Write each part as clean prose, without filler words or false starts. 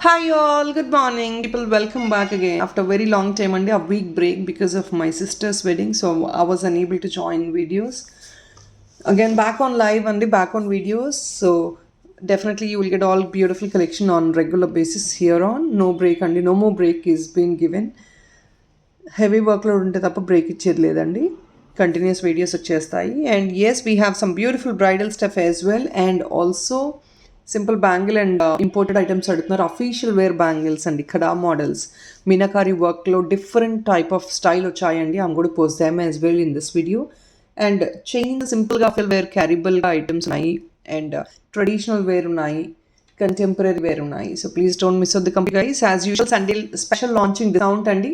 Hi all, good morning. People, welcome back again after a very long time and a week break because of my sister's wedding, so I was unable to join videos. Again, back on live and back on videos, so definitely you will get all beautiful collection on regular basis here on. No break and no more break is being given. Heavy workload ఉంటే తప్ప break ఇచ్చేది లేదండి. Continuous videos వచ్చేస్తాయి. And as we have some beautiful bridal stuff as well and also simple bangle and imported items అడుగుతున్నారు. Official wear bangles అండి, kada models, meenakari వర్క్లో different type of style వచ్చాయండి. I'm gonna post them as well in this video. And chain సింపుల్గా official wear క్యారీబుల్గా items ఉన్నాయి and traditional wear ఉన్నాయి, contemporary wear ఉన్నాయి. So please don't miss out the company guys. As usual Sunday special launching discount అండి.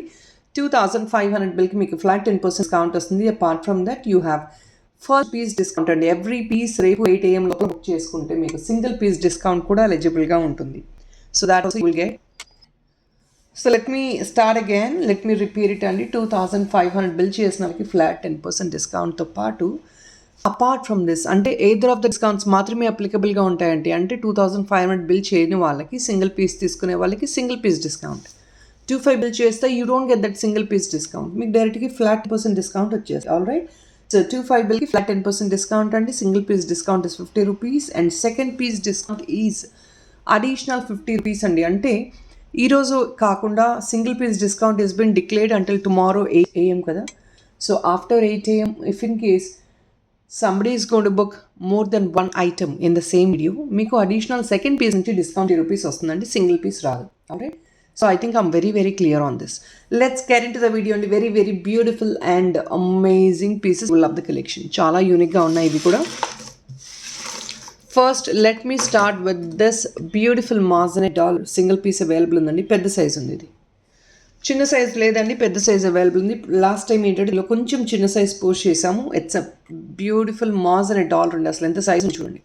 2500 బిల్కి మీకు flat 10% discount వస్తుంది. Apart from that you have first piece discount అండి. Every piece రేపు 8 AM లోపల book చేసుకుంటే మీకు సింగిల్ పీస్ డిస్కౌంట్ కూడా ఎలిజిబుల్గా ఉంటుంది. So that also you will get. So let me start again, let me repeat it అండి. 2500 bill చేసిన వాళ్ళకి ఫ్లాట్ 10% డిస్కౌంట్తో పాటు అపార్ట్ ఫ్రమ్ దిస్ అంటే ఎయిదర్ ఆఫ్ ద డిస్కౌంట్స్ మాత్రమే అప్లికబుల్గా ఉంటాయండి. అంటే 2500 బిల్ చేయని వాళ్ళకి, సింగిల్ పీస్ తీసుకునే వాళ్ళకి సింగిల్ పీస్ డిస్కౌంట్. 25 బిల్ చేస్తే you don't get that single piece discount, మీకు డైరెక్ట్గా ఫ్లాట్ 10% డిస్కౌంట్ వచ్చేస్తుంది. All right. సో 25 బిల్కి ఫ్లాట్ 10% డిస్కౌంట్ అండి. Single piece discount is 50 rupees and second piece discount is additional 50 rupees అండి. అంటే ఈరోజు కాకుండా single piece discount is been declared until tomorrow 8 AM కదా. So after 8 AM if in case somebody is going to book more than one item in the same video, మీకు additional second piece నుంచి discount 50 rupees వస్తుందండి, single piece రాదు. Okay, so I think I'm very clear on this. Let's get in to the video అండి. Very beautiful and amazing pieces full of the collection. చాలా యూనిక్గా ఉన్నాయి ఇవి కూడా. First let me start with this beautiful moissanite doll. Single piece available ఉందండి. పెద్ద size ఉంది, ఇది చిన్న సైజ్ లేదండి, పెద్ద సైజ్ అవైలబుల్ ఉంది. లాస్ట్ టైం ఏంటంటే ఇలా కొంచెం చిన్న సైజ్ పోస్ట్ చేసాము. It's a beautiful moissanite doll అండి. అసలు ఎంత సైజ్ చూడండి.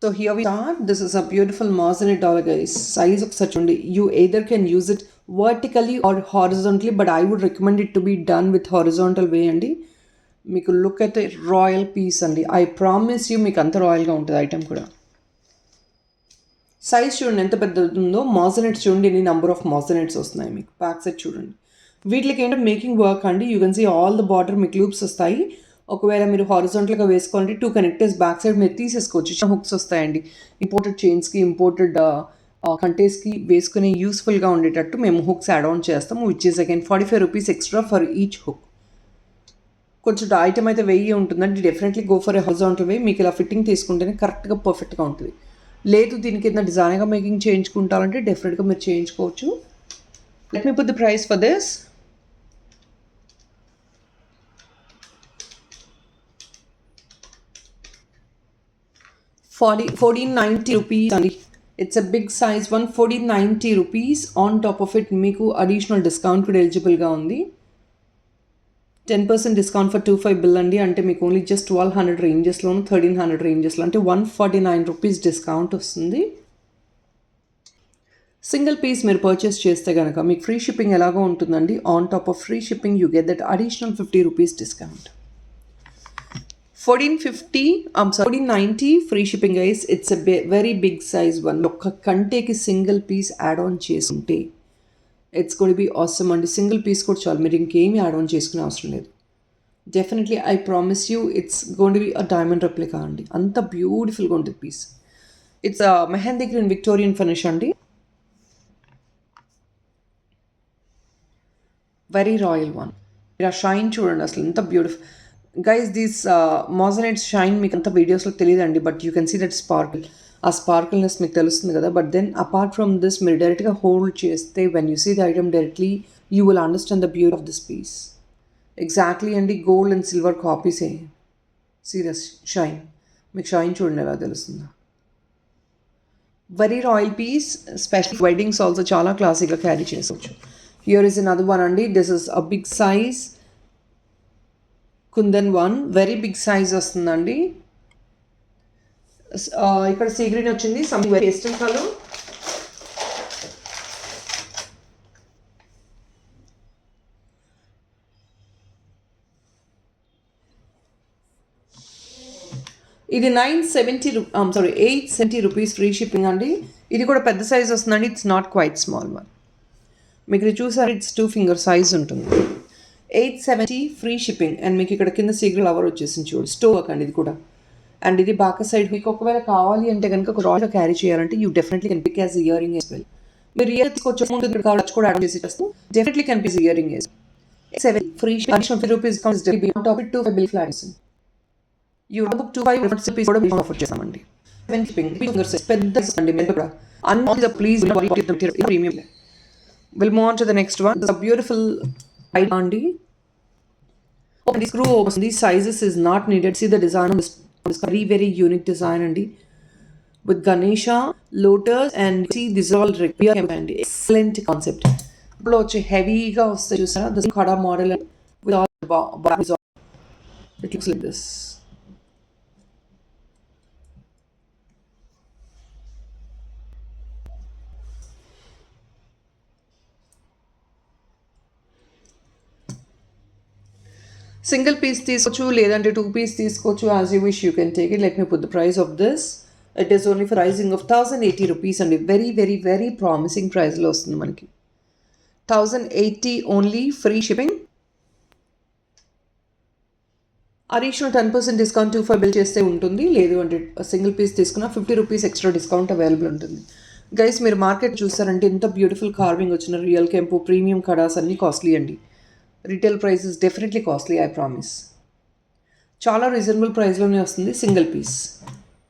So here we start. This is a beautiful moissanite dollar guys. Size of such only. You either can use it vertically or horizontally, but I would recommend it to be done with horizontal way అండి. మీకు look at a royal piece అండి. I promise you మీకు అంత రాయల్గా ఉంటుంది item కూడా. Size చూడండి ఎంత పెద్ద ఉందో. మాజనెట్స్ చూడండి ఎన్ని నెంబర్ ఆఫ్ మాజనెట్స్ వస్తున్నాయి మీకు. బ్యాక్ సైడ్ చూడండి. వీటికి ఏంటంటే మేకింగ్ వర్క్ అండి. You can see all the border మీకు లూప్స్ వస్తాయి. ఒకవేళ మీరు హారిజాంటల్గా వేసుకోవాలంటే 2 కనెక్టర్స్ బ్యాక్ సైడ్ మీరు తీసేసుకోవచ్చు. చిన్న హుక్స్ వస్తాయండి. ఇంపోర్టెడ్ చైన్స్కి, ఇంపోర్టెడ్ కంటేస్కి వేసుకునే యూస్ఫుల్గా ఉండేటట్టు మేము హుక్స్ యాడ్ ఆన్ చేస్తాము. Which is again 45 rupees extra for each hook. కొంచెం ఐటమ్ అయితే 1000 ఉంటుందండి. Definitely go for a horizontal way. మీకు ఇలా ఫిట్టింగ్ తీసుకుంటేనే కరెక్ట్గా పర్ఫెక్ట్గా ఉంటుంది. లేదు దీనికి ఏదైనా డిజైన్గా మేకింగ్ చేయించుకుంటారంటే డెఫినెట్గా మీరు చేయించుకోవచ్చు. Let me put the price for this. $1490 అండి. It's a big size one. 1490 rupees. On top of it మీకు అడిషనల్ డిస్కౌంట్ కూడా ఎలిజిబుల్గా ఉంది. 10% డిస్కౌంట్ ఫర్ 25 బిల్ అండి. అంటే మీకు ఓన్లీ జస్ట్ 1200 రేంజెస్లోను, 1300 రేంజెస్లో అంటే 149 రూపీస్ డిస్కౌంట్ వస్తుంది. సింగిల్ పీస్ మీరు పర్చేస్ చేస్తే కనుక మీకు ఫ్రీ షిప్పింగ్ ఎలాగో ఉంటుందండి. On top of free shipping you get that additional 50 rupees discount. 1490 free shipping guys. It's a very big size one. ఒక్క కంటేకి సింగిల్ పీస్ యాడ్ ఆన్ చేసుకుంటే ఇట్స్ గోన్ బి ఆసమ్ అండి. Single piece కూడా చాలు, మీరు ఇంకేమీ యాడ్ ఆన్ చేసుకునే అవసరం లేదు. Definitely I promise you it's gonna be a diamond replica అండి. అంత బ్యూటిఫుల్గా ఉంటుంది piece. It's mehndi green Victorian finish అండి. Very royal one. మీరు ఆ షైన్ చూడండి అసలు ఎంత beautiful. Guys these moissanites shine మీకు అంత వీడియోస్లో తెలియదండి, but you can see that sparkle. ఆ స్పార్కిల్నెస్ మీకు తెలుస్తుంది కదా. But then apart from this మీరు డైరెక్ట్గా హోల్డ్ చేస్తే when you see the item directly you will understand the beauty of this piece. Exactly అండి గోల్డ్ అండ్ సిల్వర్ కాపీసే. సీరియస్ షైన్, మీకు షైన్ చూడండి ఎలా తెలుస్తుందా. Very royal piece. Special weddings also చాలా క్లాసిక్గా క్యారీ చేసుకోవచ్చు. హియర్ ఇస్ అనదర్ వన్ అండి. This is a big size kundan one. Very big size వస్తుందండి. ఇక్కడ సీ గ్రీన్ వచ్చింది, సంథింగ్ వెరీ పేస్టల్ కలర్. ఇది 870 రూపీస్ ఫ్రీ షిప్పింగ్ అండి. ఇది కూడా పెద్ద సైజ్ వస్తుందండి. It's not quite small one. మీకు ఇది చూసారు, ఇట్స్ 2 ఫింగర్ సైజ్ ఉంటుంది. 870 ఫ్రీ షిప్పింగ్. అండ్ మీకు ఇక్కడ కింద సీక్రెట్ లవర్ వచ్చేసింది చూడు, స్టోవ్ అండి ఇది కూడా. అండ్ ఇది బాక సైడ్ మీకు ఒకవేళ కావాలి అంటే కనుక ఒక రాయల్గా క్యారీ చేయాలంటే you definitely can pick as earring as well. మీరు ఇయర్ తీసుకొచ్చే ముందు కావచ్చు కూడా యాడ్ చేసి చేస్తూ definitely can pick earring as 7 free additional 50 rupees discount beyond top 25 bill flats. You book 25 rupees కూడా మేము ఆఫర్ చేస్తామండి. 7 షిప్పింగ్ ఫింగర్ సైజ్ పెద్ద అండి. మేము కూడా అన్ని please premium. Will move on to the next one. This beautiful idea అండి. The screw opens. These sizes is not needed. See the design of this very unique design అండి. With Ganesha, Lotus and see this all require అండి. Excellent concept. ఇప్పుడు వచ్చి హెవీగా వస్తాయి చూసారా, this kada model with all bars. It looks like this. Single piece తీసుకోవచ్చు లేదంటే 2 piece తీసుకోవచ్చు. As you wish you can take it. Let me put the price of this. It is only for pricing of 1080 rupees అండి. Very very very promising ప్రైస్లో వస్తుంది మనకి. 1080 only free shipping. Additional 10% discount 25 bill చేస్తే ఉంటుంది. లేదు అంటే single piece తీసుకున్న 50 rupees extra discount available ఉంటుంది. గైస్ మీరు మార్కెట్ చూస్తారంటే ఇంత బ్యూటిఫుల్ కార్వింగ్ వచ్చిన రియల్ కెంపు ప్రీమియం కడాస్ అన్నీ కాస్ట్లీ అండి. Retail price is definitely costly, I promise. చాలా రీజనబుల్ ప్రైస్లోనే వస్తుంది సింగిల్ పీస్.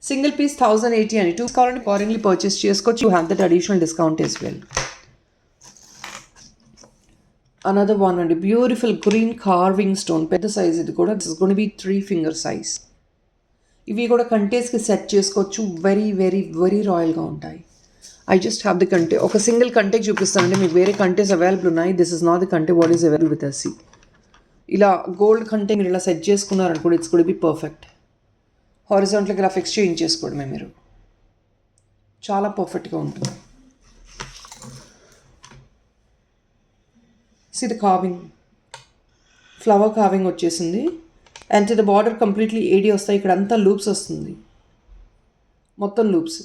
సింగిల్ పీస్ 1080 అని. 2 కావాలంటే ఫారెన్లీ పర్చేస్ చేసుకోవచ్చు. You have that additional discount as well. Another one అండి, బ్యూటిఫుల్ గ్రీన్ కార్వింగ్ స్టోన్ పెద్ద సైజ్. ఇది కూడా this is gonna be 3 finger size. ఇవి కూడా కంటేస్కి సెట్ చేసుకోవచ్చు. వెరీ వెరీ వెరీ రాయల్గా ఉంటాయి. ఐ జస్ట్ హ్యావ్ ది కంటే. ఒక సింగిల్ కంటేకి చూపిస్తానండి, మీకు వేరే కంటేస్ అవైలబుల్ ఉన్నాయి. దిస్ ఇస్ నాట్ ది కంటే what is available with us. ఇలా గోల్డ్ కంటే మీరు ఇలా సెట్ చేసుకున్నారనుకోండి, ఇట్స్ కుడ్ బి పర్ఫెక్ట్. హారిజాంటల్గా ఇలా ఫిక్స్ చేయించేసుకోవడమే మీరు, చాలా పర్ఫెక్ట్గా ఉంటుంది. See the carving, flower carving వచ్చేసింది. అండ్ ద బార్డర్ కంప్లీట్లీ ఏడి వస్తాయి. ఇక్కడ అంతా లూప్స్ వస్తుంది, మొత్తం లూప్స్.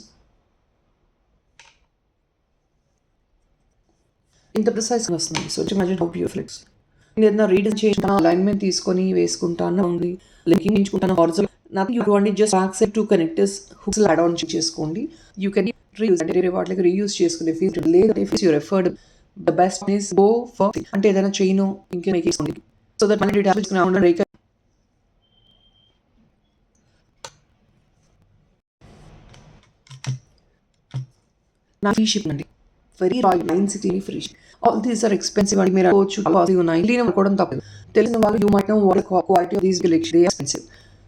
ఇంత ప్రిసైజ్ వస్తుంది. So imagine how beautiful it's. నేను ఏదైనా రీడింగ్ చేయించుకున్నా, అలైన్మెంట్ తీసుకొని వేసుకుంటాను ఉంది, లింకింగ్ ఎంచుకుంటాను. హారిజాంటల్ నథింగ్ యూ డూ అండి. Just back side 2 connectors hooks add on చేసుకోండి. యూ కెన్ రీయూజ్ అంటే వేరే వాటికి రీయూజ్ చేసుకునే ఫీల్ లేదు. If your afford the best is go for అంటే ఏదైనా చైన్ ఇంకే మేక్ చేసుకోండి. సో దట్ మళ్ళీ రేక్ నా ఫ్రీ షిప్ అండి. Very royal 960 free ship. All these are expensive అండి. మీరు అవ్వచ్చు కాస్ట్లీ ఉన్నాయి. కూడా తప్పదు. తెలిసిన వాళ్ళు you might know what quality of these collection. They are expensive.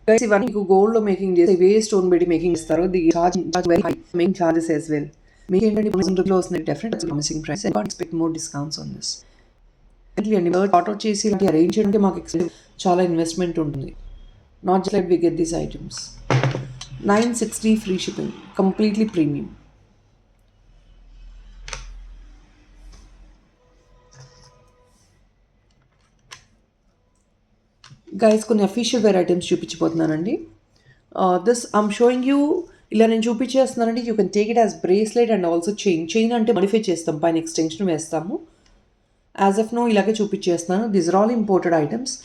Guys ఇవన్నీ మీకు గోల్డ్లో మేకింగ్ చేస్తే వే స్టోన్ పెట్టి మేకింగ్ ఇస్తారు. The charge very high making charges as well. మీకు ఏంటంటే రూపీలో వస్తుంది. Definite promising price. And expect more discounts on this. అండి ఆర్డర్ చేసి ఇలాంటి అరేంజ్ చేయడానికి మాకు చాలా ఇన్వెస్ట్మెంట్ ఉంటుంది. Not just like we get these items. 960 free shipping, completely premium. Guys కొన్ని అఫీషియల్ వేర్ ఐటమ్స్ చూపించిపోతున్నానండి. This I'm showing you. ఇలా నేను చూపించేస్తున్నానండి. You can take it as bracelet and also chain అంటే మోడిఫై చేస్తాం, పైన ఎక్స్టెన్షన్ వేస్తాము. యాజ్ ఆఫ్ నో ఇలాగే చూపించేస్తున్నాను. These are all imported items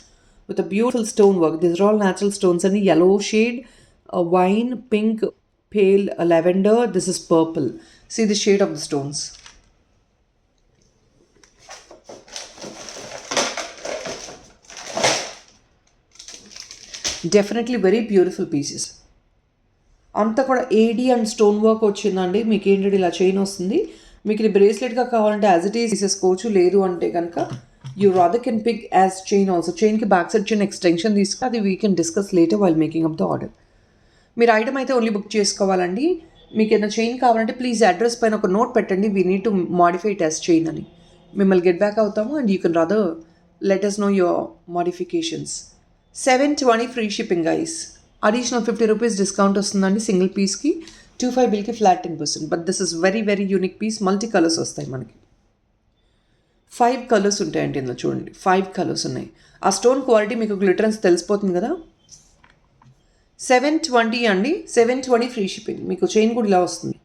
with a beautiful stone work. These are all natural stones అండి. yellow shade, wine, pink, pale, lavender. This is purple. See the shade of the stones. Definitely very beautiful pieces. అంతా కూడా ఏడీ and stone work వచ్చిందండి. మీకు ఏంటంటే ఇలా chain వస్తుంది. మీకు ఇది బ్రేస్లెట్గా కావాలంటే యాజ్ ఇట్ ఈస్ తీసేసుకోవచ్చు. లేదు అంటే కనుక you rather can pick as chain also. చైన్కి బ్యాక్ సైడ్ చిన్న ఎక్స్టెన్షన్ తీసుకుని అది we can discuss later while making up the order. మీరు ఐటమ్ అయితే ఓన్లీ బుక్ చేసుకోవాలండి. మీకు ఏదైనా చైన్ కావాలంటే ప్లీజ్ అడ్రస్ పైన ఒక నోట్ పెట్టండి, we need to modify it as chain అని. మిమ్మల్ని గెట్ బ్యాక్ అవుతాము and you can rather let us know your modifications. 720 free shipping guys. Additional 50 rupees discount వస్తుందండి సింగిల్ పీస్కి. 25 బిల్కి flat 10%. But this is very very unique piece. Multi colours వస్తాయి మనకి. 5 colours ఉంటాయండి ఇందులో. చూడండి 5 కలర్స్ ఉన్నాయి. ఆ స్టోన్ క్వాలిటీ మీకు గ్లిటరెన్స్ తెలిసిపోతుంది కదా. 720 అండి. 720 ఫ్రీ షిప్పింగ్. మీకు చైన్ కూడా ఇలా వస్తుంది.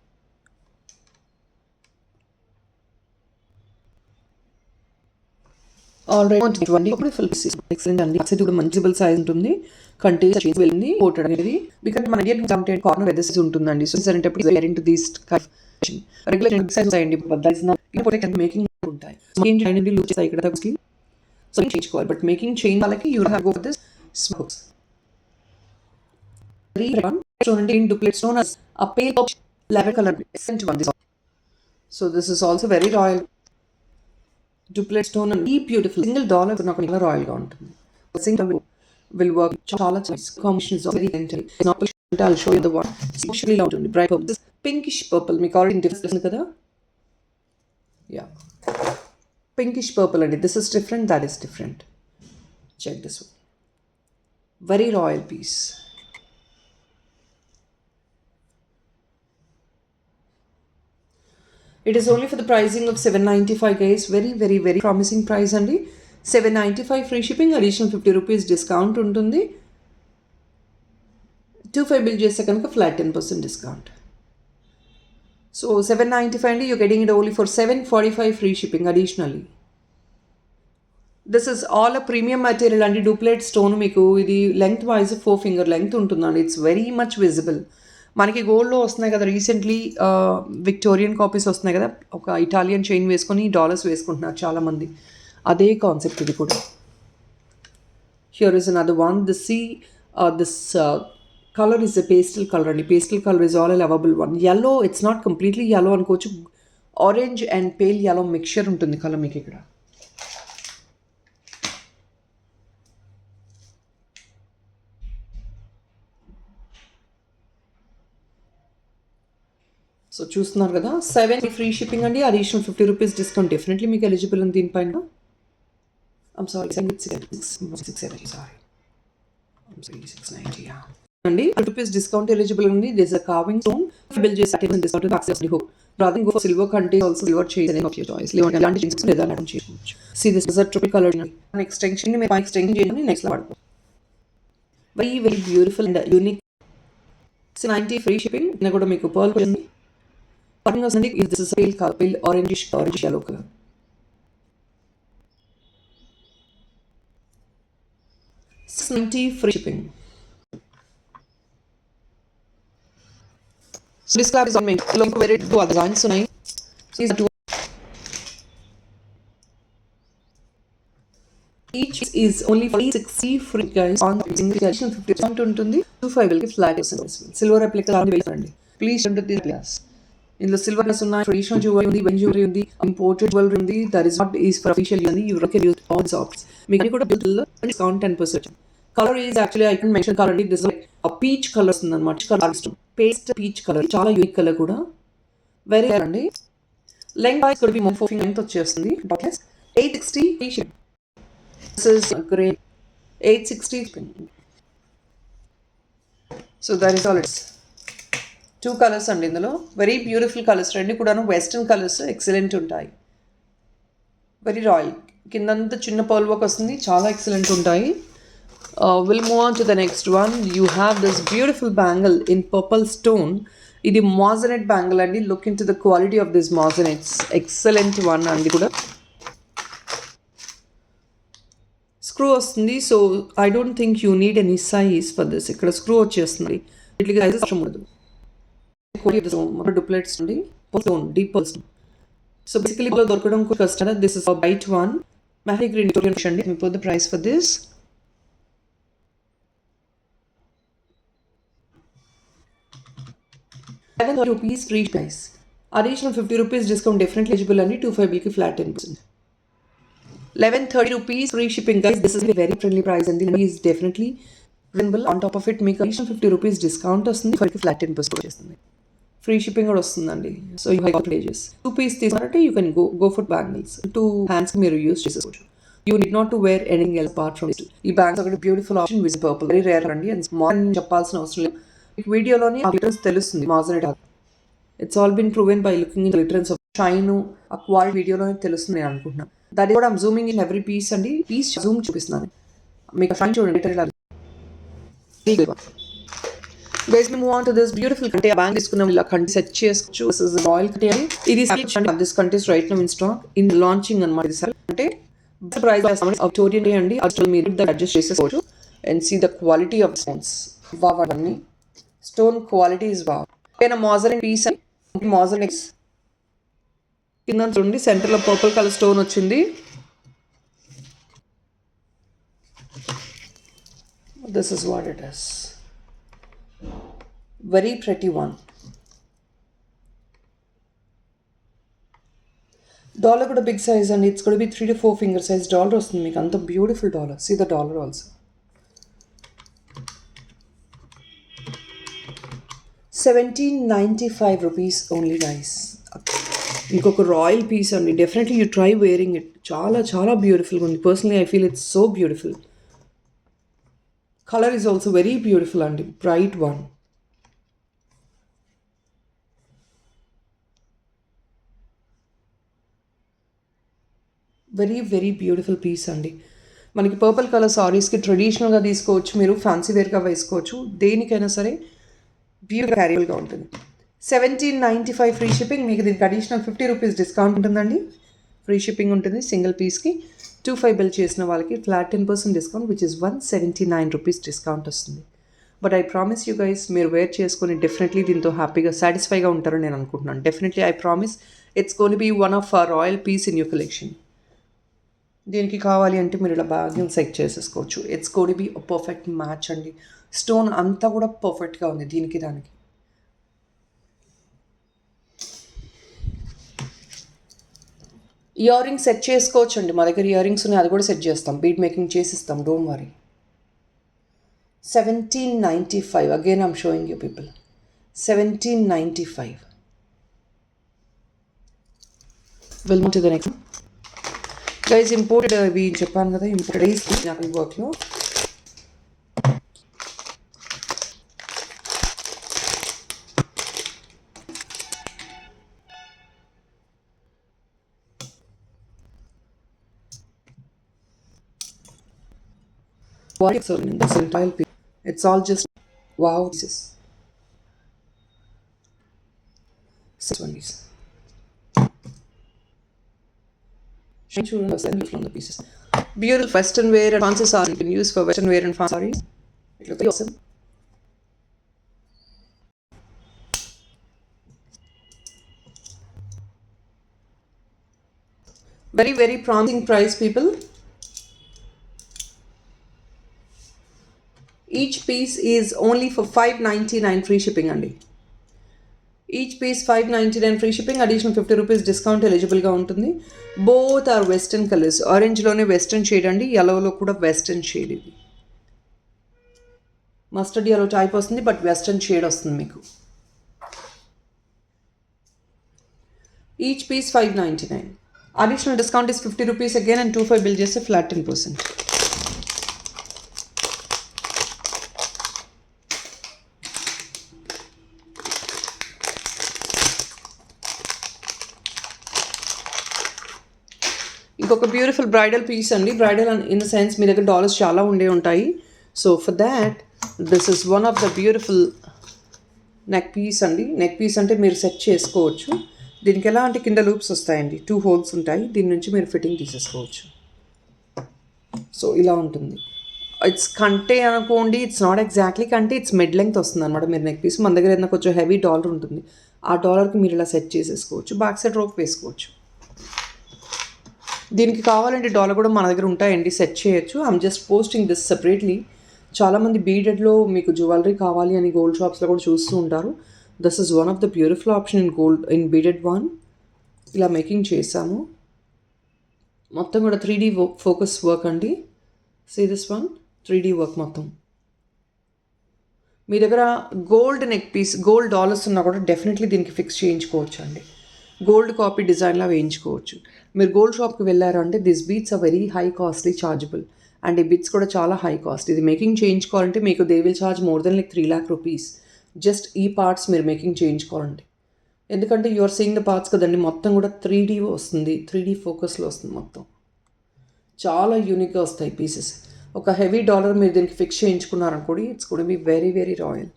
ఆల్రెడీ 20 ఫుల్ పీస్ ఎక్సలెంట్ అండి. అసలు కూడా మంచిబుల్ సైజ్ ఉంటుంది. కంటే చైన్ వెళ్ళింది కోటెడ్ అనేది బికాజ్ మన ఇండియన్ కంటెంట్ కార్నర్ పెద్ద సైజ్ ఉంటుందండి. సో సరేంటప్పుడు where into these regular size అయ్యండి. That is not important making ఉంటాయి. సో ఏం చేయండి లూజ్ చేస్తాయి ఇక్కడ తగ్గి సో చేయించుకోవాలి. బట్ మేకింగ్ చైన్ వాళ్ళకి you have go for this smokes. చూడండి duplet stone a pale lavender color accent one. So this is also very royal. Duplet stone and beautiful. Single dollar నాకు ఇలా royal గా ఉంటుంది. Single will work. చాలా combination is very gentle. I'll show you the one. Especially ఇలా ఉంటుంది. Bright purple. This pinkish purple మీకు already different కదా. Yeah. Pinkish purple and this is different. That is different. Check this one. Very royal piece. It is only for the pricing of 795 guys. Very very very promising price అండి. 795 free shipping, additional 50 rupees discount ఉంటుంది. 25 bill చేస్తే కనుక flat 10% discount. So 795 అండి, you're getting it only for 745 free shipping additionally. This is all a premium material అండి. డూప్లెట్ stone మీకు ఇది length wise 4 finger length ఉంటుందండి. It's very much visible. మనకి గోల్డ్లో వస్తున్నాయి కదా రీసెంట్లీ విక్టోరియన్ కాపీస్ వస్తున్నాయి కదా, ఒక ఇటాలియన్ చైన్ వేసుకొని డాలర్స్ వేసుకుంటున్నారు చాలామంది. అదే కాన్సెప్ట్ ఇది కూడా. Here is another one. This colour is a pastel colour అండి. Pastel colour is all a lovable one. Yellow, it's not completely yellow అనుకోవచ్చు. Orange and pale yellow mixture ఉంటుంది colour మీకు ఇక్కడ. సో చూస్తున్నారు కదా, 7 ఫ్రీ షిప్పింగ్ అండి, additional 50 rupees discount definitely మీకు eligible ఉంది దీనిపైన. అండి రూపీస్ డిస్కౌంట్ ఎలిజిబుల్ ఉంది. This a carving stone bill చేసి discount access hook rather go for silver కంటే also silver chain of your choice. ఇలాంటి చైన్స్ లేదా అలా చేయవచ్చు. See this is a triple colour extension ని మీరు ఎక్స్టెన్షన్ చేయండి నెక్స్ట్ లో వాడుకో. Very very beautiful and unique. 90 free shipping. ఇది కూడా మీకు పర్ల్ ఉంది. This is a pale orange yellow color. $90 free shipping. So this club is on me. Long wear it to other designs. So nice. These are two. Each is only for 60 free guys. On additional 50% ఉంటుంది. 25 will give flat silver replica on the way. Please don't do this class. ఇందులో silver glass ఉన్నాయి, traditional jewellery ఉంది, when jewellery ఉంది, imported jewellery ఉంది. That is not is for official ఉంది. You can use all this options. మీకు కూడా bill discount 10%. Colour is actually I can mention colour అండి. This like peach colour వస్తుంది అనమాట. Colour paste peach colour, చాలా unique colour కూడా. Very rare అండి. Length wise కూడా 4 finger లెంగ్త్ వచ్చేస్తుంది. 860 T-shirt. This is great. 860. So that is all it's. 2 colours అండి ఇందులో. Very beautiful colours. రెండు కూడాను వెస్ట్రన్ కలర్స్ ఎక్సలెంట్ ఉంటాయి. Very royal. కిందంతా చిన్న పర్ల్ వర్క్ వస్తుంది, చాలా ఎక్సలెంట్ ఉంటాయి. Will move on to the next one. You have this beautiful bangle in purple stone. ఇది మాజనెట్ బ్యాంగిల్ అండి. Look in to the quality of this magnets. Excellent one అండి కూడా. Screw వస్తుంది. So I don't think you need any size for this. ఇక్కడ screw వచ్చేస్తుంది. వీటికి sizes అవసరం ఉండదు. డూప్లెట్స్ అండి. Stone deep pearl stone. So basically దొరకడం కష్టం. This is bite one mehndi green అండి. మీ the price for this ₹11 free price. Additional 50 rupees discount definitely eligible అండి. 25 బిల్కి flat 10%. ₹1130 free shipping guys. This is very friendly price అండి. Is definitely reasonable. On top of it మీకు additional 50 rupees discount వస్తుంది. ఫైవ్కి flat 10% వచ్చేస్తుంది. Free shipping కూడా వస్తుందండి. So you have pages 2 piece తీసుకుంటే you can go for bangles. 2 హ్యాండ్స్కి మీరు యూస్ చేసుకోవచ్చు. You need not to wear anything else apart from this. ఈ బ్యాంగ్స్ ఒకటి beautiful option with purple. Very rare అండి. అండ్ స్మాల్ చెప్పాల్సిన అవసరం లేదు. మీకు వీడియోలోని ఆ గ్లిటర్స్ తెలుస్తుంది. Magnet it's all been proven by looking in లిటరెన్స్ ఆఫ్ షైన్. ఆ క్వాలిటీ వీడియోలోనే తెలుస్తుంది నేను అనుకుంటున్నాను. దాన్ని కూడా జూమింగ్ ఇన్ ఎవ్రీ పీస్ అండి. పీస్ జూమ్ చూపిస్తున్నాను మీకు. షైన్ చూడండి. గైస్ మేము move on to this beautiful కంటే బ్యాంక్ తీసుకున్నాం ఇలా కంటి సెట్ చేసుకోవచ్చు. దిస్ ఇస్ రాయల్ కంటే ఇది దిస్ కంటెస్ right now in stock in launching అన్నమాట. ఇది అంటే ప్రైస్ ఆడిటోరియం అండి. అసలు మీరు అడ్జస్ట్ చేసేసుకోవచ్చు and see the quality of stones. Wow అన్ని స్టోన్ క్వాలిటీ ఇస్ వావ్. ఏనా మోజలిన్ పీస్ అని మోజలిన్ కింద చూడండి సెంటర్లో పర్పుల్ కలర్ స్టోన్ వచ్చింది. This is what it is. Very pretty one. Dollar కూడా big size and it's going to be 3 to 4 finger size dollar వస్తుంది మీకు. అంత beautiful dollar. See the dollar also. 1795 rupees only guys. ఇంకొక royal piece అండి. Definitely you try wearing it. చాలా చాలా బ్యూటిఫుల్గా ఉంది. Personally I feel it's so beautiful. Colour is also very beautiful అండి. Bright one. Very very beautiful piece అండి. మనకి purple colour సారీస్కి ట్రెడిషనల్గా తీసుకోవచ్చు, మీరు ఫ్యాన్సీ వేర్గా వేసుకోవచ్చు, దేనికైనా సరే బ్యూటిఫుల్ క్యారియబుల్గా ఉంటుంది. 1795 ఫ్రీ షిప్పింగ్. మీకు దీనికి అడిషనల్ 50 రూపీస్ డిస్కౌంట్ ఉంటుందండి. ఫ్రీ షిప్పింగ్ ఉంటుంది సింగిల్ పీస్కి. 25 బిల్ చేసిన వాళ్ళకి flat 10% discount which is 179 rupees discount వస్తుంది. But I promise you guys మీరు వేర్ చేసుకొని డెఫినెట్లీ దీంతో హ్యాపీగా సాటిస్ఫైగా ఉంటారని నేను అనుకుంటున్నాను. Definitely I promise it's gonna be one of a royal piece in your collection. దీనికి కావాలి అంటే మీరు ఇలా బాగా సెట్ చేసేసుకోవచ్చు. It's gonna be a perfect match అండి. స్టోన్ అంతా కూడా పర్ఫెక్ట్గా ఉంది దీనికి దానికి. ఇయర్ రింగ్స్ సెట్ చేసుకోవచ్చు అండి. మా దగ్గర ఇయర్ రింగ్స్ ఉన్నాయి, అది కూడా సెట్ చేస్తాం. బీడ్ మేకింగ్ చేసిస్తాం, don't worry. 1795 again I'm showing you people. 1795. Well to the next guys. Imported ఇవి చెప్పాను కదా, ఇంపోర్టెడ్ నాకు వర్క్లో what is in this entire piece. It's all just wow pieces. 6 one piece. Children from the pieces. Beautiful western wear and fancy sarees. You can use for western wear and fancy sarees. It looks awesome. Very very promising price people. Each piece is only for 599 free shipping అండి. Each piece 599 free shipping, additional 50 rupees discount ఎలిజిబుల్గా ఉంటుంది. Both are western colours. ఆరెంజ్లోనే western shade అండి, ఎల్లోలో కూడా western shade. ఇది mustard yellow type వస్తుంది but western shade వస్తుంది మీకు. Each piece 599. Additional discount is 50 rupees again and 25 bill చేస్తే ఫ్లాట్ 10%. ఇంకొక బ్యూటిఫుల్ బ్రైడల్ పీస్ అండి. బ్రైడల్ ఇన్ ద సెన్స్ మీ దగ్గర డాలర్స్ చాలా ఉండే ఉంటాయి. So for that this is one of the beautiful neck piece అండి. నెక్ పీస్ అంటే మీరు సెట్ చేసుకోవచ్చు. దీనికి ఎలా అంటే కింద లూప్స్ వస్తాయండి, 2 హోల్స్ ఉంటాయి. దీని నుంచి మీరు ఫిట్టింగ్ తీసేసుకోవచ్చు. సో ఇలా ఉంటుంది. ఇట్స్ కంటే అనుకోండి, ఇట్స్ నాట్ ఎగ్జాక్ట్లీ కంటే, ఇట్స్ మిడ్ లెంగ్త్ వస్తుంది అనమాట. మీరు నెక్ పీస్ మన దగ్గర ఏదైనా కొంచెం హెవీ డాలర్ ఉంటుంది, ఆ డాలర్కి మీరు ఇలా సెట్ చేసేసుకోవచ్చు. బ్యాక్ సైడ్ రోప్ వేసుకోవచ్చు. దీనికి కావాలంటే డాలర్ కూడా మన దగ్గర ఉంటాయండి, సెట్ చేయొచ్చు. I'm just posting this separately. చాలామంది బీడెడ్లో మీకు జ్యువెలరీ కావాలి అని గోల్డ్ షాప్స్లో కూడా చూస్తూ ఉంటారు. This is one of the beautiful option in gold in beaded one. ఇలా మేకింగ్ చేసాము. మొత్తం కూడా 3D ఫోకస్ వర్క్ అండి. See this one 3D work మొత్తం. మీ దగ్గర gold neck piece, gold dollars ఉన్నా కూడా డెఫినెట్లీ దీనికి ఫిక్స్ చేయించుకోవచ్చు అండి. గోల్డ్ కాపీ డిజైన్లా వేయించుకోవచ్చు. మీరు గోల్డ్ షాప్కి వెళ్ళారు అంటే this beads are very high costly chargeable and ఈ బిట్స్ కూడా చాలా హై కాస్ట్. ఇది మేకింగ్ చేయించుకోవాలంటే మీకు they will charge more than like 3 lakh rupees just ఈ పార్ట్స్ మీరు మేకింగ్ చేయించుకోవాలండి. ఎందుకంటే యూఆర్ సీయింగ్ ద పార్ట్స్ కదండి, మొత్తం కూడా 3D వస్తుంది, 3D ఫోకస్లో వస్తుంది. మొత్తం చాలా యూనిక్గా వస్తాయి పీసెస్. ఒక హెవీ డాలర్ మీరు దీనికి ఫిక్స్ చేయించుకున్నారనుకోండి, ఇట్స్ కూడా be very very royal.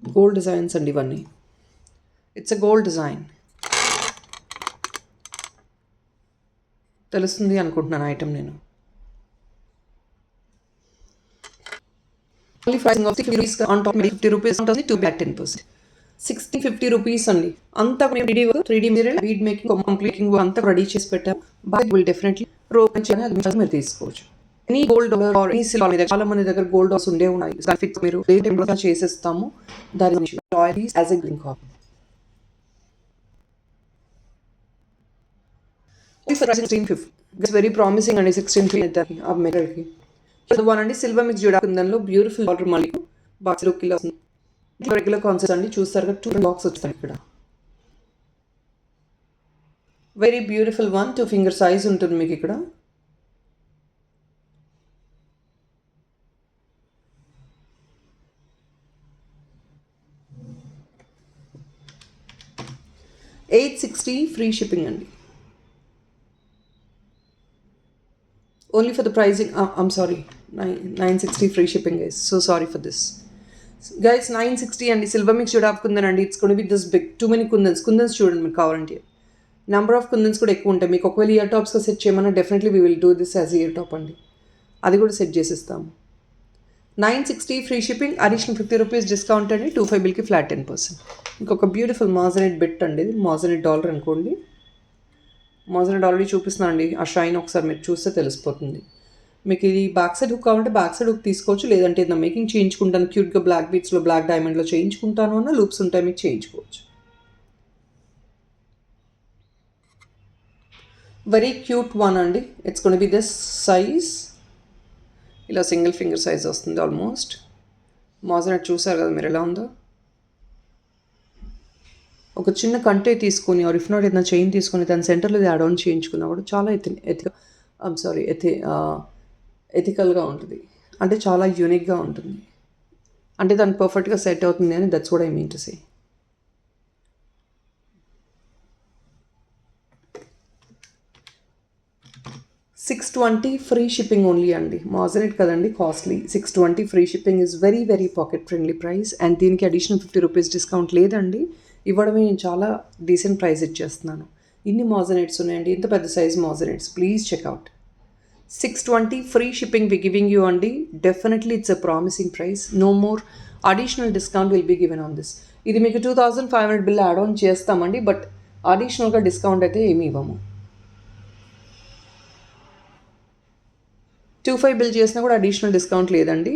Gold designs అండి ఇవన్నీ. It's a gold design. తెలుస్తుంది అనుకుంటున్నాను ఐటమ్ నేను. Only pricing of 50 rupees on top 50 rupees ఉంటుంది, 2 బ్యాక్ 10%. 60-50 రూపీస్ అండి. అంతా మేము 3D material bead making completing అంతా రెడీ చేసి పెట్టాము. బట్ విల్ డెఫినెట్లీ రోప్ అది మీరు తీసుకోవచ్చు. Any gold or any silver మీద చాలా మంది దగ్గర గోల్డ్ డాల్స్ ఉండే ఉన్నాయి. ఫిక్స్ మీరు ఏ టైంలో చేసేస్తాము. దాని royalties as a green copy. For 1650 it's very promising అండి. 1650 ఆ మెటీరియల్కి వన్ అండి. సిల్వర్ మిక్స్ జూడా కుందన్లో బ్యూటిఫుల్ బార్డర్ మళ్ళీ బాక్స్ కిలో వస్తుంది. రెగ్యులర్ కాన్సెప్ట్ అండి. చూస్తారు కదా 2 బాక్స్ వస్తాయి ఇక్కడ. Very beautiful one. 2 finger size ఉంటుంది మీకు ఇక్కడ. $860 ఫ్రీ షిప్పింగ్ అండి. Only for the pricing. I'm sorry, 960 free shipping guys. So sorry for this guys. 960 అండి. సిల్వర్ మిక్స్ జుడాప్ కుందన్ అండి. It's gonna be this big. Too many kundans చూడండి మీకు కావాలంటే. నెంబర్ ఆఫ్ కుందన్స్ కూడా ఎక్కువ ఉంటాయి. మీకు ఒకవేళ ఇయర్ టాప్స్గా సెట్ చేయమన్నా definitely we will do this as ear top అండి. అది కూడా సెట్ చేసిస్తాము. 960 free shipping, additional 50 rupees discount అండి. 25 బిల్కి ఫ్లాట్ 10%. ఇంకొక బ్యూటిఫుల్ మాజనెట్ బిట్ అండి. ఇది మాజనెట్ డాలర్ అనుకోండి. మాజనెట్ ఆల్రెడీ చూపిస్తున్నానండి. ఆ షైన్ ఒకసారి మీరు చూస్తే తెలిసిపోతుంది మీకు. ఇది బ్యాక్ సైడ్ హుక్ కావాలంటే బ్యాక్ సైడ్ హుక్ తీసుకోవచ్చు. లేదంటే నా మేకింగ్ చేయించుకుంటాను క్యూట్గా బ్లాక్ బీట్స్లో బ్లాక్ డైమండ్లో చేయించుకుంటాను అన్న లూప్స్ ఉంటాయి, మీకు చేయించుకోవచ్చు. వెరీ క్యూట్ వన్ అండి. It's gonna be this size. ఇలా సింగిల్ ఫింగర్ సైజ్ వస్తుంది ఆల్మోస్ట్. మాజనెట్ చూసారు కదా మీరు ఎలా ఉందో. ఒక చిన్న కంటే తీసుకొని ఆర్ ఇఫ్ నాట్ ఏదైనా చైన్ తీసుకొని దాని సెంటర్లో యాడ్ ఆన్ చేయించుకున్నా కూడా చాలా ఎథికల్గా ఉంటుంది. అంటే చాలా యూనిక్గా ఉంటుంది. అంటే దానికి పర్ఫెక్ట్గా సెట్ అవుతుంది అని that's what I mean to say. $620 free shipping only అండి. మాజనెట్ కదండి costly. $620 free shipping is very very pocket friendly price. And దీనికి అడిషనల్ 50 రూపీస్ డిస్కౌంట్ లేదండి. ఇవ్వడమే నేను చాలా డీసెంట్ ప్రైస్ ఇచ్చేస్తున్నాను. ఇన్ని మాజనెట్స్ ఉన్నాయండి. ఇంత పెద్ద size magnets. Please check out. 620 free shipping we giving you అండి. Definitely it's a promising price. No more additional discount will be given on this. ఇది మీకు 2500 బిల్ యాడ్ ఆన్ చేస్తామండి. బట్ అడిషనల్గా డిస్కౌంట్ అయితే ఏమి ఇవ్వము. 25 బిల్ చేసినా కూడా అడిషనల్ డిస్కౌంట్ లేదండి.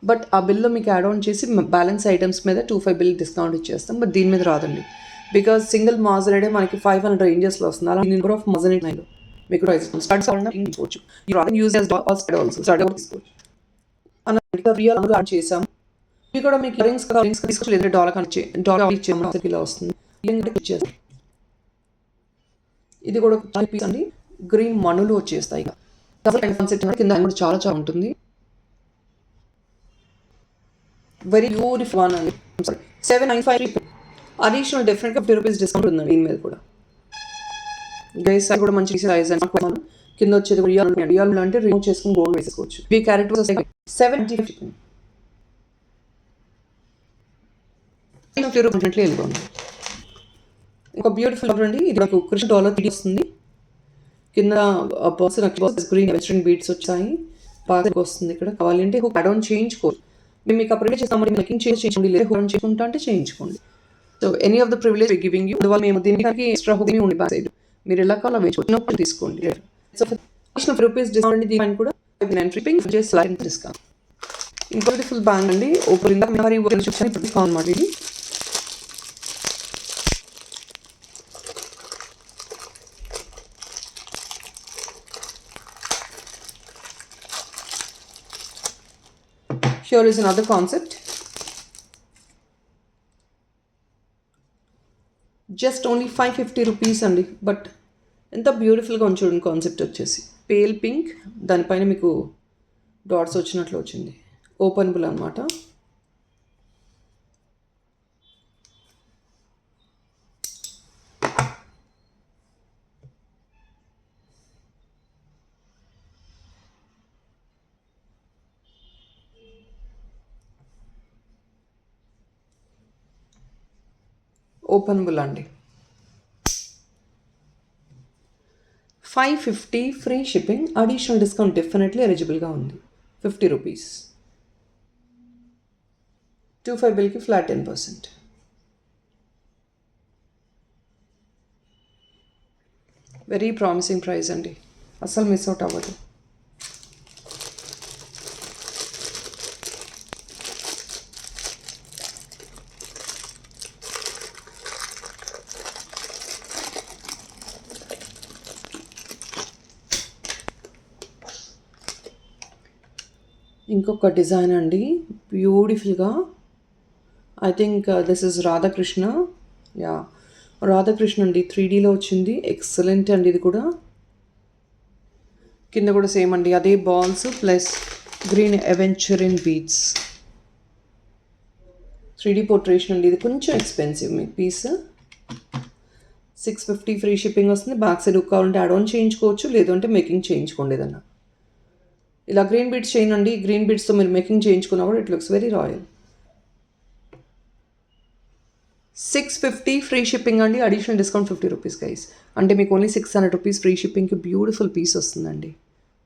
బట్ ఆ బిల్లో మీకు యాడ్ ఆన్ చేసి బ్యాలెన్స్ ఐటమ్స్ మీద 25 బిల్ డిస్కౌంట్ ఇచ్చేస్తాం. బట్ దీని మీద రాదండి. బికాజ్ సింగిల్ మాజనెటే మనకి 500 రేంజెస్లో వస్తుంది. అలా నెంబర్ ఆఫ్ మాజనెట్ మీకు ప్రైస్ స్టార్ట్స్ తీసుకోవచ్చు. యూజ్ తీసుకోవచ్చు అన్న రియల్ యాడ్ చేసాము. ఇవి కూడా మీకు రింగ్స్ తీసుకోవచ్చు. లేదంటే డాలర్ ఇచ్చేమో ఇలా వస్తుంది. ఇది కూడా పీస్ అండి. గ్రీన్ మణులు వచ్చేస్తాయి. కింద కూడా చాలా చాలా ఉంటుంది. వెరీ బ్యూటిఫుల్ వన్ అండి. 795 అడిషనల్ డెఫినెట్గా 50 రూపీస్ డిస్కౌంట్ ఉందండి దీని మీద కూడా. గైస్ కూడా మంచి సైజ్ అండి. కింద వచ్చేది రియల్ అంటే రిమూవ్ చేసుకుని గోల్డ్ వేసుకోవచ్చు. ఈ క్యారెక్టర్స్ 750 రూపీస్ వెళ్ళిపోండి. ఒక బ్యూటిఫుల్ అండి. ఇది నాకు కృష్ణ డాలర్ వస్తుంది. కింద పర్సన్ గ్రీన్ వెస్ట్రన్ బీట్స్ వచ్చాయి. బాగా వస్తుంది. ఇక్కడ కావాలంటే హుక్ యాడ్ ఆన్ చేయించుకోవచ్చు. మేము మీకు ఆ ప్రివిలేజ్ చేస్తామండి. మేకింగ్ చేయించుకోండి, లేదా హుక్ ఆన్ చేసుకుంటా అంటే చేయించుకోండి. So any of the privilege giving you. అందువల్ల మేము దీనికి ఎక్స్ట్రా హుక్ ఉండి బ్యాక్ సైడ్ మీరు ఎలా కావాలో వేసుకోవచ్చు. తీసుకోండి. సో రూపీస్ డిస్కౌంట్ దీని కూడా డిస్కౌంట్. బ్యూటిఫుల్ బ్యాంగ్ అండి. ఓపెన్ డిస్కౌంట్ అన్నమాట ఇది. Here is another concept. Just only 550 rupees అండి. బట్ ఎంత బ్యూటిఫుల్గా ఉంచండి. కాన్సెప్ట్ వచ్చేసి పేల్ పింక్, దానిపైన మీకు డాట్స్ వచ్చినట్లు వచ్చింది. ఓపెనబుల్ అనమాట. ఓపెనబుల్ అండి. 550 free shipping, additional discount definitely ఎలిజిబుల్గా ఉంది. 50 రూపీస్. 25 బిల్కి ఫ్లాట్ 10%. వెరీ ప్రామిసింగ్ ప్రైస్ అండి, అస్సలు మిస్ అవుట్ అవ్వదు. ఇంకొక డిజైన్ అండి, బ్యూటిఫుల్గా. I think this is Radhakrishna. Yeah, Radhakrishna అండి, 3Dలో వచ్చింది. ఎక్సలెంట్ అండి ఇది కూడా. కింద కూడా సేమ్ అండి, అదే balls plus green aventurine beads. 3D పోర్ట్రేషన్ అండి, ఇది కొంచెం ఎక్స్పెన్సివ్ మీ పీస్. 650 ఫ్రీ షిప్పింగ్ వస్తుంది. బ్యాక్ సైడ్ హుక్ కావాలంటే యాడ్ ఆన్ చేయించుకోవచ్చు, లేదంటే మేకింగ్ చేయించుకోండి ఏదన్నా. ఇలా గ్రీన్ బీడ్స్ చేయండి, గ్రీన్ బీడ్స్తో మీరు మేకింగ్ చేయించుకున్నా కూడా it looks very royal. 650 free shipping అండి, అడిషనల్ డిస్కౌంట్ 50 రూపీస్ గైస్. అంటే మీకు ఓన్లీ 600 రూపీస్ ఫ్రీ షిప్పింగ్కి బ్యూటిఫుల్ పీస్ వస్తుందండి.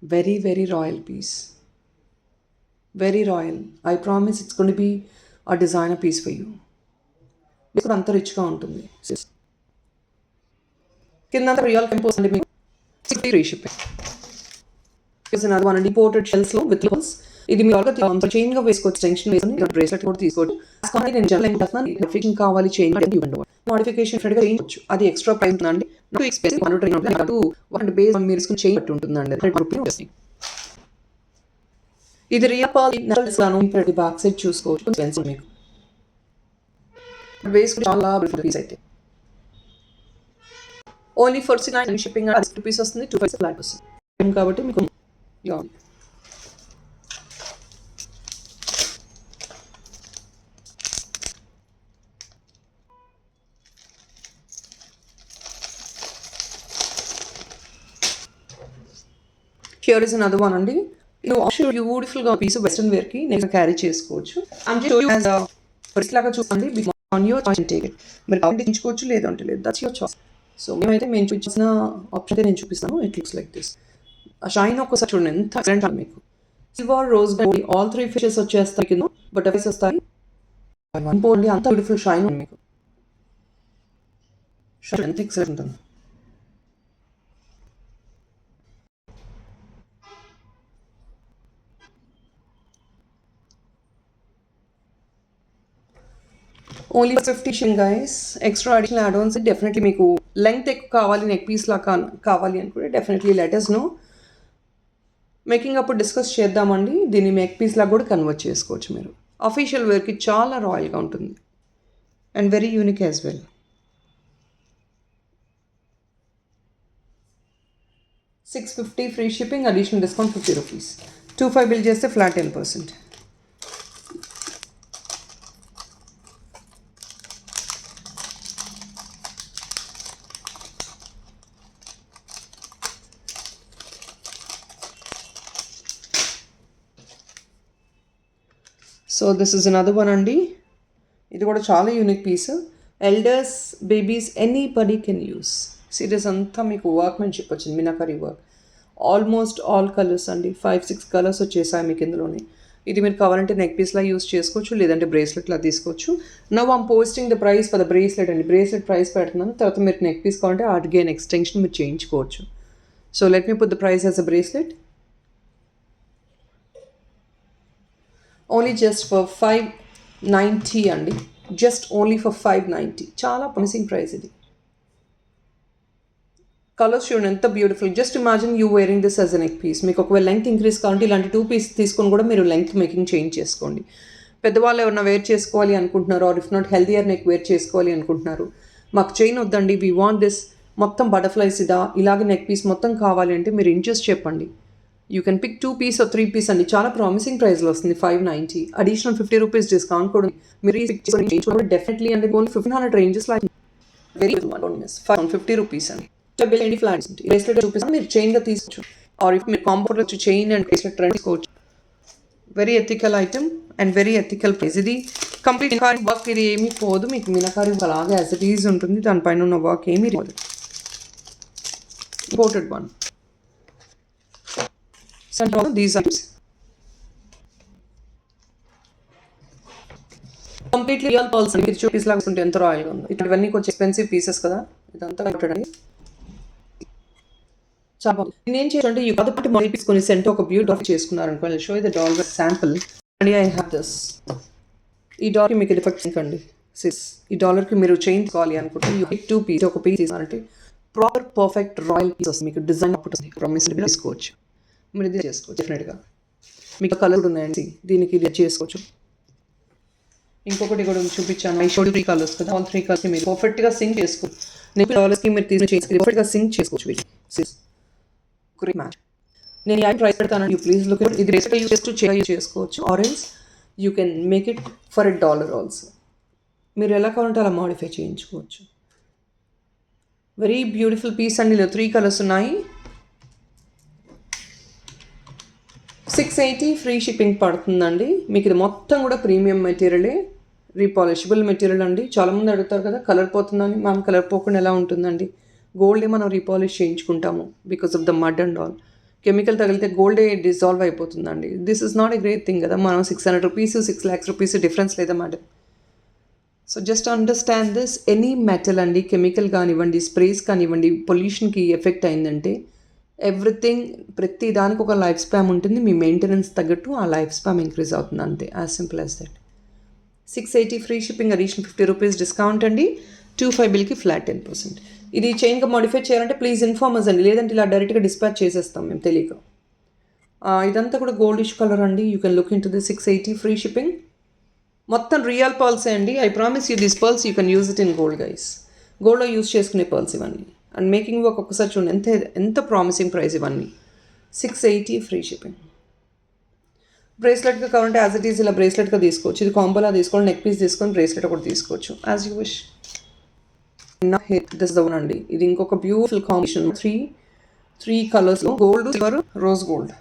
Very very royal piece, very royal. I promise it's gonna be a designer piece for you. మీకు అంత రిచ్గా ఉంటుంది. కింద రియల్ టెంపోస్ అండి, మీకు ఫ్రీ షిప్పింగ్. మన డిపోర్టెడ్ షెల్స్ లో విత్ లోన్స్. ఇది మీరు చైన్ గా వేసుకోవచ్చు, టెన్షన్ వేసుకొని బ్రేస్లెట్ కూడా తీసుకోవచ్చు. నేను కావాలి చైన్ మోడిఫికేషన్ ఫ్రెండ్ గా చేయించవచ్చు. అది ఎక్స్ట్రా ప్రైస్ ఉందండి. మీరు చైన్ పట్టి ఉంటుందండి. ఇది రియల్ పాల్ బ్యాక్ సైడ్ చూసుకోవచ్చు. మీకు వేసుకుని చాలా పీస్ అయితే ఓన్లీ 49 షిప్పింగ్ రూపీస్ వస్తుంది. 2 ఫ్లాట్ వస్తుంది కాబట్టి మీకు. Here is another one అండి. ఇది బ్యూటిఫుల్ గా పీస్ వెస్ట్రన్ వేర్ కి నేను క్యారీ చేసుకోవచ్చు. లాగా చూడండి, మీరు కావాలంటే ఎంచుకోవచ్చు, లేదంటే లేదు. That's your choice. సో మేమైతే మేము చూపించిన ఆప్షన్ నేను చూపిస్తాను. It looks like this. ఆ షైన్ ఒక్కసారి చూడండి, ఎంత ఎక్సలెంట్ అని. మీకు silver, rose gold all 3 fishes వచ్చేస్తాయి కింద, బటర్ఫ్లైస్ వస్తాయి. అంత బ్యూటిఫుల్ షైన్ ఉంది మీకు. ఎంత ఎక్సలెంట్ ఉంటుంది. ఓన్లీ 50 షింగ్ guys. Extra additional add ons definitely మీకు లెంగ్త్ ఎక్కువ కావాలి, నెక్ పీస్ లా కావాలి అనుకుంటే definitely let us know. Making అప్పుడు డిస్కస్ చేద్దామండి. దీన్ని నెక్ పీస్ లాగా కూడా కన్వర్ట్ చేసుకోవచ్చు మీరు. అఫీషియల్ వేర్కి చాలా రాయల్గా ఉంటుంది and very unique as well. 650 free shipping, additional discount 50 rupees. 25 bill చేస్తే flat 10%. So this is another one అండి. ఇది కూడా చాలా unique piece. Elders, babies, anybody can use. Series అంతా మీకు వర్క్మెన్షిప్ వచ్చింది, meenakari work. Almost all colours అండి, 5-6 కలర్స్ వచ్చేసాయి మీకు ఇందులోనే. ఇది మీరు కావాలంటే నెక్ పీస్లా యూస్ చేసుకోవచ్చు, లేదంటే బ్రేస్లెట్లా తీసుకోవచ్చు. Now I'm posting the price for the bracelet అండి. బ్రేస్లెట్ ప్రైస్ పెడుతున్నాను, తర్వాత మీరు నెక్ పీస్ కావాలంటే అగైన్ ఎక్స్టెన్షన్ మీరు చేయించుకోవచ్చు. So let me put the price as a bracelet. Only just for 590 అండి. Just only for 590. చాలా ప్రామిసింగ్ ప్రైస్ ఇది. కలర్స్ చూడండి ఎంత beautiful. Just imagine you wearing this as a neck piece. మీకు ఒకవేళ లెంగ్త్ ఇంక్రీస్ కావాలంటే ఇలాంటి 2 పీస్ తీసుకొని కూడా మీరు లెంగ్త్ మేకింగ్ చేంజ్ చేసుకోండి. పెద్దవాళ్ళు ఎవరైనా వేర్ చేసుకోవాలి అనుకుంటున్నారు, or if not healthier neck wear చేసుకోవాలి అనుకుంటున్నారు, మాకు చైన్ వద్దండి, వీ వాంట్ దిస్ మొత్తం బటర్ఫ్లైస్ ఇలాగే నెక్ పీస్ మొత్తం కావాలి అంటే మీరు ఇంట్రెస్ట్ చెప్పండి. You can pick 2 piece or 3 piece అండి. చాలా ప్రామిసింగ్ ప్రైస్లో వస్తుంది. 590. అడిషనల్ 50 రూపీస్ డిస్కౌంట్ కూడా మీరు డెఫినెట్లీ అంటే ఓన్లీ 1500 రేంజెస్లో వెరీ మిస్ 50 రూపీస్ అండి. బిల్ అండి ఫ్లాట్స్ బ్రేస్లెట్ చూపిస్తాను, మీరు చైన్గా తీసుకోవచ్చు, ఆర్ ఇఫ్ మీరు కాంపౌండ్లో వచ్చి చైన్ అండ్ బ్రేస్లెట్ తీసుకోవచ్చు. Very ethical item and very ethical price. ఇది కంప్లీట్ మీనాకారి వర్క్, ఇది ఏమీ పోదు మీకు. మీనాకారి అలాగే యాజ్ ఇట్ ఈజ్ ఉంటుంది, దానిపైన ఉన్న వర్క్ ఏమీ పోదు. Imported one. So these items completely real pearls అండి. మీరు పీస్ లాగా ఉంటే ఎంత రాయల్గా ఉంది. ఇవన్నీ కొంచెం ఎక్స్పెన్సివ్ పీసెస్ కదా, ఇదంతా పెట్టండి. చాలా నేను ఏం చేయాలంటే ఈ పదపట్టి మోడల్ తీసుకొని సెంట్ ఒక బ్యూటిఫుల్ చేసుకున్నారు అనుకోండి. Show the dollar sample and I have this. ఈ డాలర్కి మీకు డిఫెక్ట్ అండి సిస్. ఈ డాలర్కి మీరు చైన్ తీసుకోవాలి అనుకుంటే యూ పిక్ 2 పీస్. ఒక పీస్ తీసుకోవాలంటే ప్రాపర్ పర్ఫెక్ట్ రాయల్ పీస్ వస్తుంది మీకు. డిజైన్ అప్పుడు ప్రామిస్ తీసుకోవచ్చు, మీరు ఇది చేసుకోవచ్చు డెఫినెట్గా. మీకు కలర్ ఉన్నాయండి, దీనికి ఇది చేసుకోవచ్చు. ఇంకొకటి కూడా చూపించాను, ఐ షోడ్ 3 కలర్స్ కదా. ఆల్ 3 కలర్స్ మీరు పర్ఫెక్ట్గా సింక్ చేసుకోవచ్చు. నేను డాలర్స్కి మీరు తీసుకుని పర్ఫెక్ట్గా సింక్ చేసుకోవచ్చు వీటి సిస్. Great match. నేను ఈ ప్రైస్ పెడతానండి, యూ ప్లీజ్ లుక్. ఇది బేసిక్గా యూజ్ చేసుకోవచ్చు, orange you can make it for $1 also. మీరు ఎలా కావాలంటే అలా మాడిఫై చేయించుకోవచ్చు. వెరీ బ్యూటిఫుల్ పీస్ అండి. ఇలా 3 కలర్స్ ఉన్నాయి. 680 ఫ్రీ షిప్పింగ్ పడుతుందండి మీకు. ఇది మొత్తం కూడా ప్రీమియం మెటీరియలే, రీపాలిషబుల్ మెటీరియల్ అండి. చాలామంది అడుగుతారు కదా కలర్ పోతుందని. మ్యామ్ కలర్ పోకుండా ఎలా ఉంటుందండి? గోల్డే మనం రీపాలిష్ చేయించుకుంటాము because of the mud and all. Chemical తగిలితే గోల్డే డిజాల్వ్ అయిపోతుందండి. This is not a great thing కదా. మనం 600 రూపీస్ 6 lakhs రూపీస్ డిఫరెన్స్ లేదా madam? So just understand this. Any metal అండి, కెమికల్ కానివ్వండి, స్ప్రేస్ కానివ్వండి, పొల్యూషన్కి ఎఫెక్ట్ అయిందంటే ఎవ్రీథింగ్, ప్రతి దానికి ఒక లైఫ్ స్పామ్ ఉంటుంది. మీ మెయింటెనెన్స్ తగ్గట్టు ఆ లైఫ్ స్పామ్ ఇంక్రీజ్ అవుతుంది, అంతే. As simple as that. 680 free shipping, additional 50 rupees discount అండి. 25 బిల్కి ఫ్లాట్ 10%. ఇది చైన్గా మాడిఫై చేయాలంటే ప్లీజ్ ఇన్ఫార్మ్ అస్ అండి, లేదంటే ఇలా డైరెక్ట్గా డిస్పాచ్ చేసేస్తాం మేము తెలియక. ఇదంతా కూడా గోల్డిష్ కలర్ అండి. You can look in to the 680 free shipping. మొత్తం రియల్ పర్ల్సే అండి. I promise you this pearls you can use it in gold guys. గోల్డ్లో యూజ్ చేసుకునే పర్ల్స్ ఇవన్నీ. అండ్ మేకింగ్ వర్క్ ఒక్కసారి చూడండి ఎంత ప్రామిసింగ్ ప్రైస్ ఇవన్నీ. 680 ఫ్రీ షిప్పింగ్. బ్రేస్లెట్గా కావాలంటే యాజ్ ఇట్ ఈజ్ ఇలా బ్రేస్లెట్గా తీసుకోవచ్చు. ఇది కాంబోలా తీసుకోవాలి, నెక్ పీస్ తీసుకొని బ్రేస్లెట్ ఒకటి తీసుకోవచ్చు as you wish. This the one అండి. ఇది ఇంకొక బ్యూటిఫుల్ కాంబినేషన్. త్రీ కలర్స్లో gold, silver, rose gold.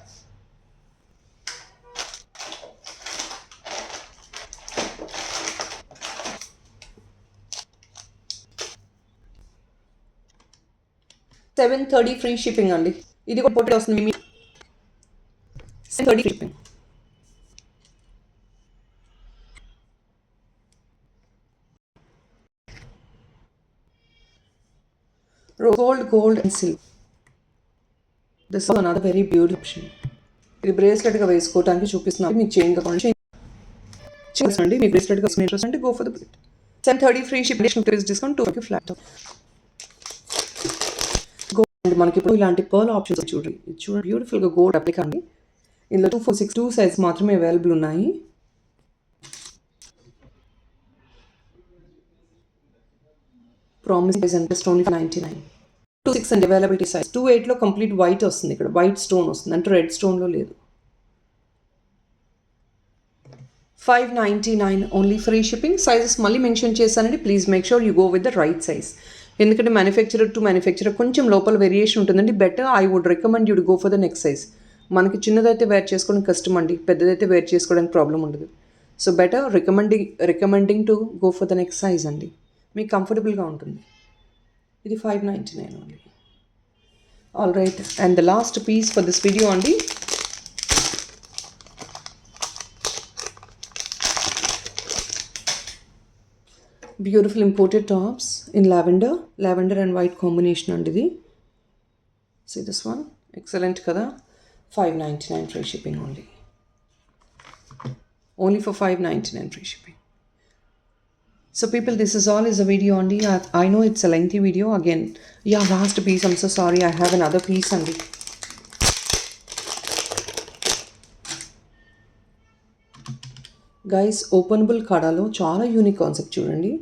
$730 free shipping అండి. ఇది కూడా పొట్టి వస్తుంది. 730 shipping. Gold and silver. This is another very beautiful option. ఇది బ్రేస్లెట్గా వేసుకోవడానికి చూపిస్తున్నాను. మీకు చైన్గా కావాలి చేయండి. మీ బ్రేస్లెట్గా ఇంట్రెస్ట్ అంటే గో ఫర్ ద బ్రేట్. 730 ఫ్రీ షిప్పింగ్ డిస్కౌంట్ 2 ఫ్లాట్. మనకి ఇప్పుడు ఇలాంటి పర్ల్ ఆప్షన్స్ చూడండి బ్యూటిఫుల్గా గోల్డ్ అప్లిక్ అండి. ఇందులో 246 సైజ్ మాత్రమే అవైలబుల్ ఉన్నాయి. ప్రామిస్ సైజ్ అంటే ఓన్లీ 99. 26 అండి అవైలబిలిటీ సైజ్. 28లో కంప్లీట్ వైట్ వస్తుంది. ఇక్కడ వైట్ స్టోన్ వస్తుంది, అంటే రెడ్ స్టోన్లో లేదు. 599 ఓన్లీ ఫ్రీ షిప్పింగ్. సైజెస్ మళ్ళీ మెన్షన్ చేశానండి, please make sure you go with the right size. ఎందుకంటే మ్యానుఫ్యాక్చరర్ టు మ్యానుఫ్యాక్చరర్ కొంచెం లోపల వేరియేషన్ ఉంటుందండి. Better I would recommend you to go for the next size. మనకి చిన్నదైతే వేర్ చేసుకోవడం కష్టం అండి, పెద్దదైతే వేర్ చేసుకోవడానికి ప్రాబ్లం ఉండదు. So better recommending to go for the next size అండి, మీకు కంఫర్టబుల్గా ఉంటుంది. ఇది 599 only. All right, and the last piece for this video అండి. Beautiful imported tops in lavender and white combination అండి ఇది. సీ దిస్ వన్, ఎక్సలెంట్ కదా. 599 free shipping only for 599 free shipping. So people, this is all is a video only. I know it's a lengthy video again. Yeah, last piece, I'm so sorry, I have another piece only. Guys, openable కడాలో చాలా unique concept చూడండి.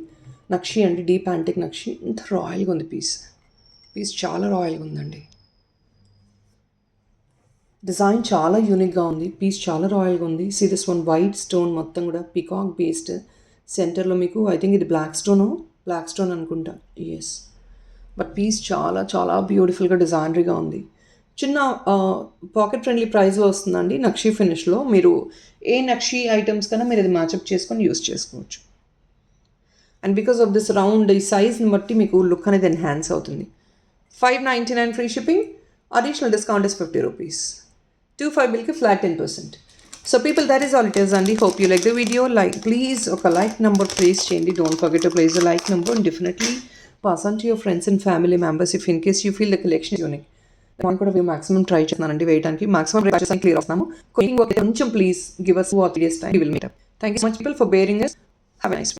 నక్షి అండి, deep antique నక్షి. ఇంత రాయల్గా ఉంది piece చాలా రాయల్గా ఉందండి. Design చాలా యూనిక్గా ఉంది, పీస్ చాలా రాయల్గా ఉంది. See this one, white stone మొత్తం కూడా పికాక్ బేస్డ్. సెంటర్లో మీకు ఐ థింక్ ఇది బ్లాక్ స్టోన్ అనుకుంటా. ఎస్, బట్ పీస్ చాలా చాలా బ్యూటిఫుల్గా డిజైనరీగా ఉంది. చిన్న పాకెట్ ఫ్రెండ్లీ ప్రైస్లో వస్తుందండి. నక్షీ ఫినిష్లో మీరు ఏ నక్షీ ఐటమ్స్ కన్నా మీరు ఇది మ్యాచప్ చేసుకొని యూస్ చేసుకోవచ్చు. And because of this round ఈ సైజ్ని బట్టి మీకు లుక్ అనేది ఎన్హాన్స్ అవుతుంది. 599 free shipping, additional discount is 50 rupees. 25 బిల్కి flat 10%. So people that is all it is అండి. Hope you like the video. Please ఒక లైక్ నెంబర్ ప్లేస్ చేయండి. Don't forget to place the like number and definitely pass on to your friends and family members if in case you feel the collection unique. నేను కూడా maximum try చేస్తున్నానండి వేయడానికి. Maximum clear అవుతున్నాము. కొంచెం please give us 2 or 3 days time. We will meet up. Thank you so much people for bearing us. Have a nice week.